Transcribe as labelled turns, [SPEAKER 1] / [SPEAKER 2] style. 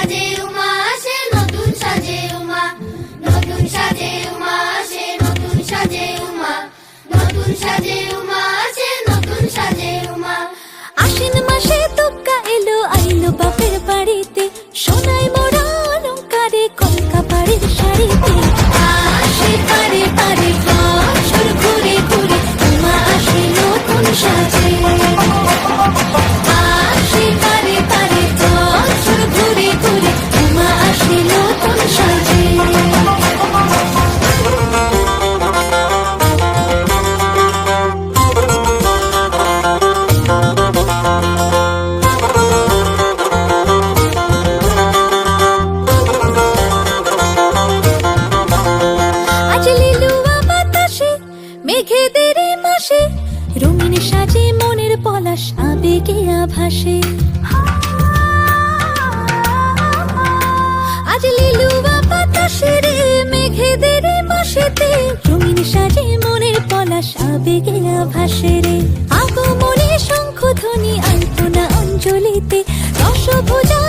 [SPEAKER 1] সাজে উমা আসে, নতুন সাজে উমা, নতুন সাজে উমা আসে, নতুন সাজে উমা, নতুন সাজে উমা আসে, নতুন সাজে উমা।
[SPEAKER 2] আশ্বিন মাসে তুক্কা এলো আইলো বাপের বাড়িতে, সোনায় মোড়া অলংকারে কলকা বাড়ির শাড়িতে। আসে পারে পারে বছর ঘুরে ঘুরে, উমা আসে নতুন সাজে। আসে পারে পারে বছর ঘুরে ঘুরে, উমা আসে নতুন সাজে। আজ লিলুয়া বাতাসে মেঘেদের মাসে, রঙিন সাজে মনের পলাশ আবেগে আভাসে। আজ লিলুয়া বাতাসে রে মেঘেদের মাসেতে, রঙিন সাজে মনের পলাশ আবেগে আভাসে রে। আগমনে শঙ্খ ধ্বনি আলপনা অঞ্জলিতে, দশভুজা